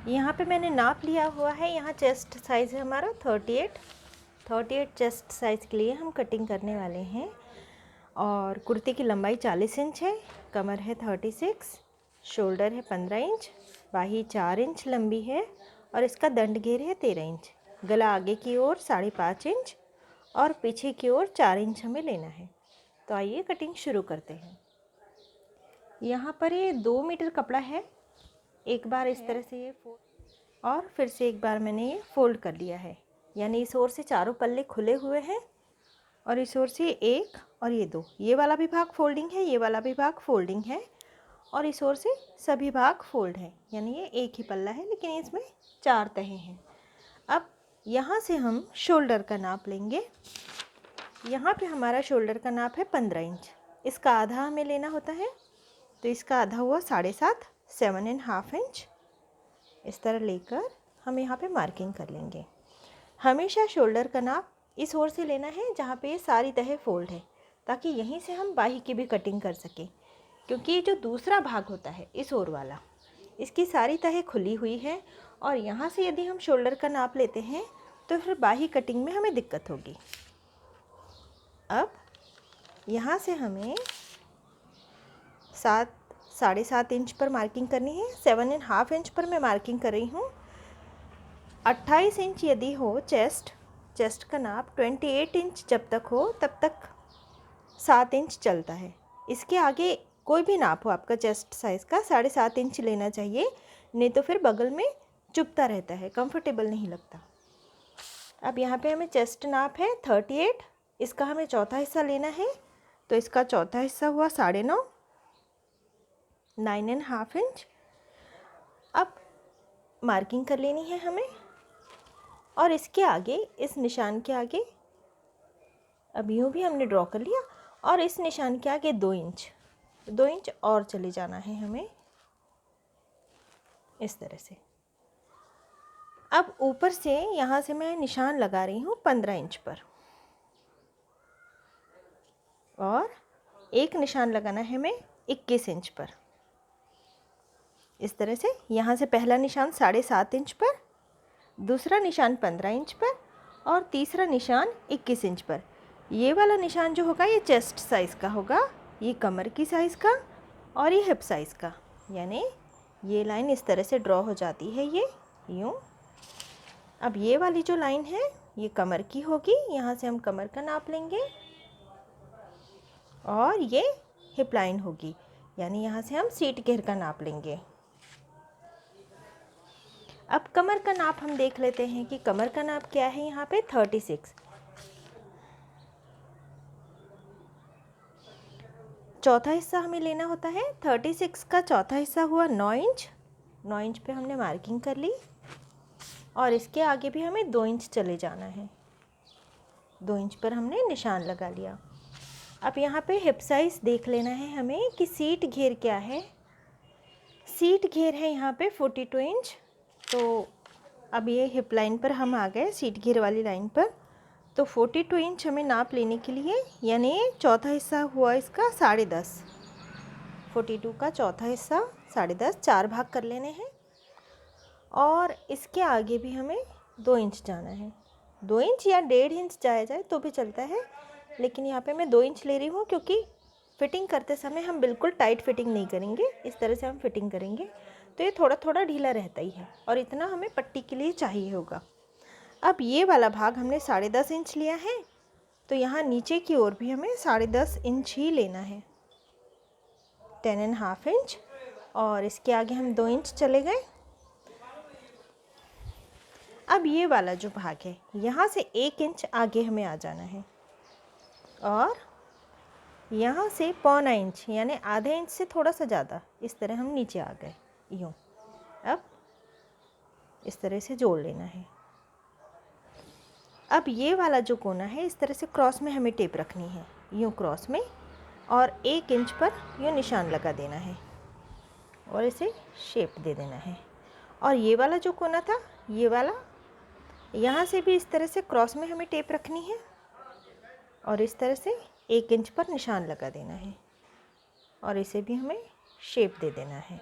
यहाँ पे मैंने नाप लिया हुआ है। यहाँ चेस्ट साइज़ है हमारा 38 चेस्ट साइज़ के लिए हम कटिंग करने वाले हैं। और कुर्ते की लंबाई 40 इंच है, कमर है 36, शोल्डर है 15 इंच, बाही 4 इंच लंबी है और इसका दंड घेर है 13 इंच। गला आगे की ओर 5.5 इंच और पीछे की ओर 4 इंच हमें लेना है। तो आइए कटिंग शुरू करते हैं। यहाँ पर ये 2 मीटर कपड़ा है। एक बार इस तरह से ये फोल्ड और फिर से एक बार मैंने ये फोल्ड कर लिया है, यानी इस ओर से चारों पल्ले खुले हुए हैं और इस ओर से एक और ये दो, ये वाला भी भाग फोल्डिंग है, ये वाला भी भाग फोल्डिंग है और इस ओर से सभी भाग फोल्ड हैं, यानी ये एक ही पल्ला है लेकिन इसमें 4 तहें हैं। अब यहाँ से हम शोल्डर का नाप लेंगे। यहाँ पे हमारा शोल्डर का नाप है 15 इंच। इसका आधा हमें लेना होता है, तो इसका आधा हुआ 7.5, 7.5 इंच। इस तरह लेकर हम यहाँ पे मार्किंग कर लेंगे। हमेशा शोल्डर का नाप इस ओर से लेना है जहाँ पे ये सारी तह फोल्ड है, ताकि यहीं से हम बाही की भी कटिंग कर सकें। क्योंकि ये जो दूसरा भाग होता है इस ओर वाला, इसकी सारी तह खुली हुई है और यहाँ से यदि हम शोल्डर का नाप लेते हैं तो फिर बाही कटिंग में हमें दिक्कत होगी। अब यहाँ से हमें 7.5 इंच पर मार्किंग करनी है। 7.5 इंच पर मैं मार्किंग कर रही हूँ। 28 इंच यदि हो चेस्ट का नाप 28 इंच जब तक हो तब तक 7 इंच चलता है। इसके आगे कोई भी नाप हो आपका चेस्ट साइज़ का 7.5 इंच लेना चाहिए, नहीं तो फिर बगल में चुभता रहता है, कंफर्टेबल नहीं लगता। अब यहाँ पे हमें चेस्ट नाप है 38, इसका हमें चौथा हिस्सा लेना है, तो इसका चौथा हिस्सा हुआ 9.5, 9.5 इंच। अब मार्किंग कर लेनी है हमें और इसके आगे, इस निशान के आगे, अब यूँ भी हमने ड्रॉ कर लिया और इस निशान के आगे 2 इंच और चले जाना है हमें इस तरह से। अब ऊपर से यहाँ से मैं निशान लगा रही हूँ 15 इंच पर और एक निशान लगाना है हमें 21 इंच पर। इस तरह से यहाँ से पहला निशान 7.5 इंच पर, दूसरा निशान 15 इंच पर और तीसरा निशान 21 इंच पर। ये वाला निशान जो होगा ये चेस्ट साइज़ का होगा, ये कमर की साइज़ का और ये हिप साइज़ का, यानी ये लाइन इस तरह से ड्रॉ हो जाती है, ये यूँ। अब ये वाली जो लाइन है ये कमर की होगी, यहाँ से हम कमर का नाप लेंगे और ये हिप लाइन होगी, यानी यहाँ से हम सीट घेर का नाप लेंगे। अब कमर का नाप हम देख लेते हैं कि कमर का नाप क्या है। यहाँ पे 36, चौथा हिस्सा हमें लेना होता है। 36 का चौथा हिस्सा हुआ 9 इंच। 9 इंच पे हमने मार्किंग कर ली और इसके आगे भी हमें 2 इंच चले जाना है। 2 इंच पर हमने निशान लगा लिया। अब यहाँ पे हिप साइज़ देख लेना है हमें कि सीट घेर क्या है। सीट घेर है यहाँ पे 42 इंच। तो अब ये हिप लाइन पर हम आ गए, सीट घेर वाली लाइन पर। तो 42 इंच हमें नाप लेने के लिए, यानी चौथा हिस्सा हुआ इसका 10.5, 42 का चौथा हिस्सा 10.5, 4 भाग कर लेने हैं और इसके आगे भी हमें 2 इंच जाना है। 2 इंच या 1.5 इंच जाया जाए तो भी चलता है, लेकिन यहाँ पे मैं 2 इंच ले रही हूँ क्योंकि फ़िटिंग करते समय हम बिल्कुल टाइट फिटिंग नहीं करेंगे, इस तरह से हम फिटिंग करेंगे तो ये थोड़ा थोड़ा ढीला रहता ही है और इतना हमें पट्टी के लिए चाहिए होगा। अब ये वाला भाग हमने 10.5 इंच लिया है, तो यहाँ नीचे की ओर भी हमें 10.5 इंच ही लेना है, 10.5 इंच। और इसके आगे हम 2 इंच चले गए। अब ये वाला जो भाग है यहाँ से 1 इंच आगे हमें आ जाना है और यहाँ से 1.25 इंच यानी आधे इंच से थोड़ा सा ज़्यादा इस तरह हम नीचे आ गए यूँ। अब इस तरह से जोड़ लेना है। अब ये वाला जो कोना है इस तरह से क्रॉस में हमें टेप रखनी है, यूँ क्रॉस में, और 1 इंच पर यूँ निशान लगा देना है और इसे शेप दे देना है। और ये वाला जो कोना था, ये वाला, यहाँ से भी इस तरह से क्रॉस में हमें टेप रखनी है और इस तरह से 1 इंच पर निशान लगा देना है और इसे भी हमें शेप दे देना है।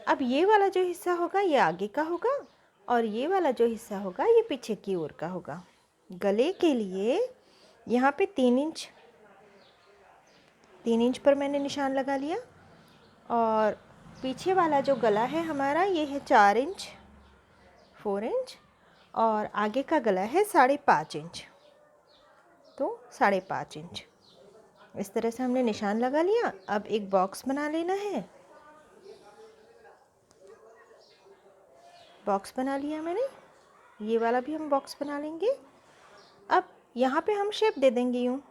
अब ये वाला जो हिस्सा होगा ये आगे का होगा और ये वाला जो हिस्सा होगा ये पीछे की ओर का होगा। गले के लिए यहाँ पे 3 इंच पर मैंने निशान लगा लिया और पीछे वाला जो गला है हमारा ये है 4 इंच 4 इंच और आगे का गला है 5.5 इंच, तो 5.5 इंच। इस तरह से हमने निशान लगा लिया। अब एक बॉक्स बना लेना है। बॉक्स बना लिया मैंने, ये वाला भी हम बॉक्स बना लेंगे। अब यहाँ पे हम शेप दे देंगे यूँ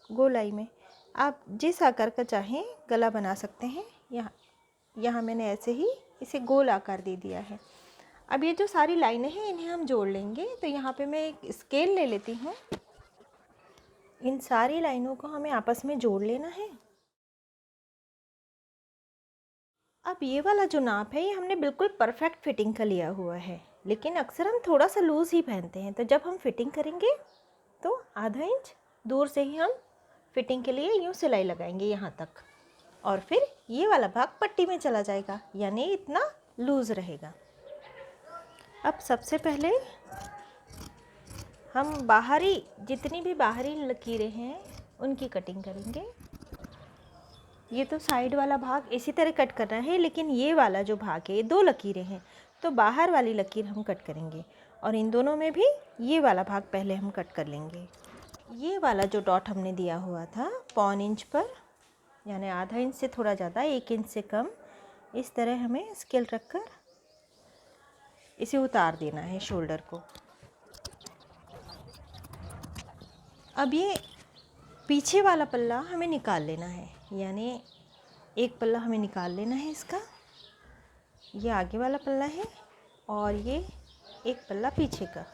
गोलाई में। आप जिस आकार का चाहें गला बना सकते हैं। यहाँ मैंने ऐसे ही इसे गोल आकार दे दिया है। अब ये जो सारी लाइनें हैं इन्हें हम जोड़ लेंगे। तो यहाँ पे मैं एक स्केल ले लेती हूँ। इन सारी लाइनों को हमें आपस में जोड़ लेना है। अब ये वाला जो नाप है ये हमने बिल्कुल परफेक्ट फिटिंग का लिया हुआ है, लेकिन अक्सर हम थोड़ा सा लूज़ ही पहनते हैं। तो जब हम फिटिंग करेंगे तो आधा इंच दूर से ही हम फिटिंग के लिए यूँ सिलाई लगाएंगे यहाँ तक, और फिर ये वाला भाग पट्टी में चला जाएगा, यानी इतना लूज़ रहेगा। अब सबसे पहले हम जितनी भी बाहरी लकीरें हैं उनकी कटिंग करेंगे। ये तो साइड वाला भाग इसी तरह कट करना है, लेकिन ये वाला जो भाग है ये 2 लकीरें हैं तो बाहर वाली लकीर हम कट करेंगे और इन दोनों में भी ये वाला भाग पहले हम कट कर लेंगे। ये वाला जो डॉट हमने दिया हुआ था 1.25 इंच पर, यानी आधा इंच से थोड़ा ज़्यादा, 1 इंच से कम, इस तरह हमें स्केल रखकर इसे उतार देना है शोल्डर को। अब ये पीछे वाला पल्ला हमें निकाल लेना है, यानी एक पल्ला हमें निकाल लेना है इसका। ये आगे वाला पल्ला है और ये एक पल्ला पीछे का।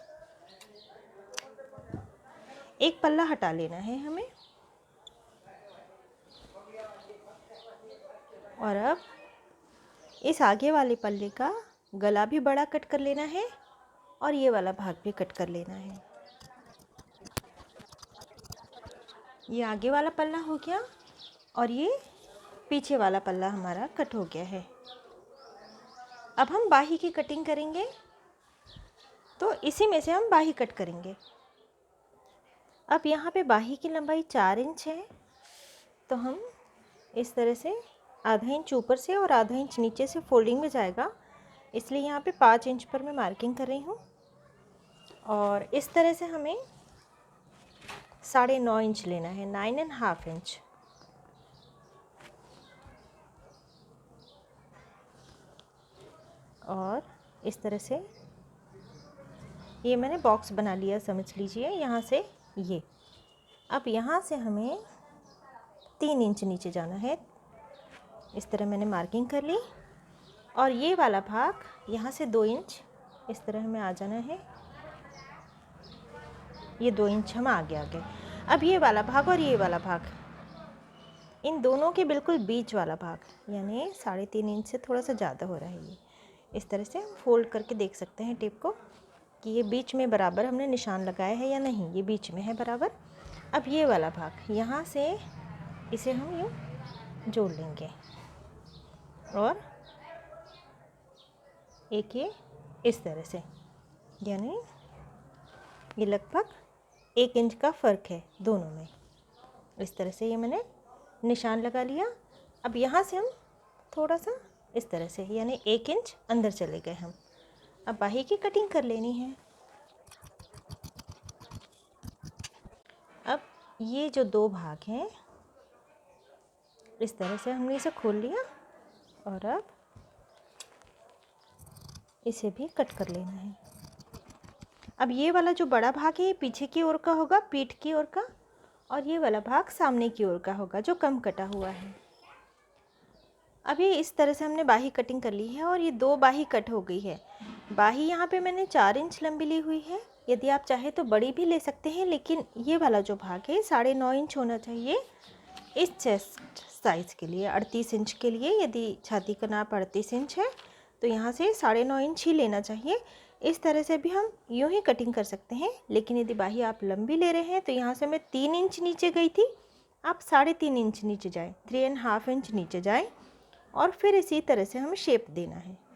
एक पल्ला हटा लेना है हमें। और अब इस आगे वाले पल्ले का गला भी बड़ा कट कर लेना है और ये वाला भाग भी कट कर लेना है। ये आगे वाला पल्ला हो गया और ये पीछे वाला पल्ला हमारा कट हो गया है। अब हम बाही की कटिंग करेंगे, तो इसी में से हम बाही कट करेंगे। अब यहाँ पे बाही की लंबाई 4 इंच है, तो हम इस तरह से आधा इंच ऊपर से और आधा इंच नीचे से फोल्डिंग में जाएगा, इसलिए यहाँ पे 5 इंच पर मैं मार्किंग कर रही हूँ। और इस तरह से हमें 9.5 इंच लेना है, 9.5 इंच। और इस तरह से ये मैंने बॉक्स बना लिया, समझ लीजिए यहाँ से ये। अब यहाँ से हमें 3 इंच नीचे जाना है, इस तरह मैंने मार्किंग कर ली। और ये वाला भाग यहाँ से 2 इंच इस तरह हमें आ जाना है, ये 2 इंच हम आगे आ गए। अब ये वाला भाग और ये वाला भाग, इन दोनों के बिल्कुल बीच वाला भाग, यानी 3.5 इंच से थोड़ा सा ज़्यादा हो रहा है ये। इस तरह से हम फोल्ड करके देख सकते हैं टेप को कि ये बीच में बराबर हमने निशान लगाया है या नहीं, ये बीच में है बराबर। अब ये वाला भाग यहाँ से इसे हम यूँ जोड़ लेंगे और एक ये इस तरह से, यानी ये लगभग 1 इंच का फ़र्क है दोनों में। इस तरह से ये मैंने निशान लगा लिया। अब यहाँ से हम थोड़ा सा इस तरह से, यानी 1 इंच अंदर चले गए हम। अब बाही की कटिंग कर लेनी है। अब ये जो 2 भाग हैं इस तरह से हमने इसे खोल लिया और अब इसे भी कट कर लेना है। अब ये वाला जो बड़ा भाग है ये पीछे की ओर का होगा, पीठ की ओर का, और ये वाला भाग सामने की ओर का होगा जो कम कटा हुआ है। अब ये इस तरह से हमने बाही कटिंग कर ली है और ये 2 बाही कट हो गई है। बाही यहाँ पे मैंने 4 इंच लंबी ली हुई है, यदि आप चाहे तो बड़ी भी ले सकते हैं, लेकिन ये वाला जो भाग है 9.5 इंच होना चाहिए इस चेस्ट साइज़ के लिए, 38 इंच के लिए। यदि छाती का नाप 38 इंच है तो यहाँ से 9.5 इंच ही लेना चाहिए। इस तरह से भी हम यूँ ही कटिंग कर सकते हैं, लेकिन यदि बाही आप लंबी ले रहे हैं तो यहाँ से मैं 3 इंच नीचे गई थी, आप 3.5 इंच नीचे जाएँ, 3.5 इंच नीचे जाएँ और फिर इसी तरह से हमें शेप देना है।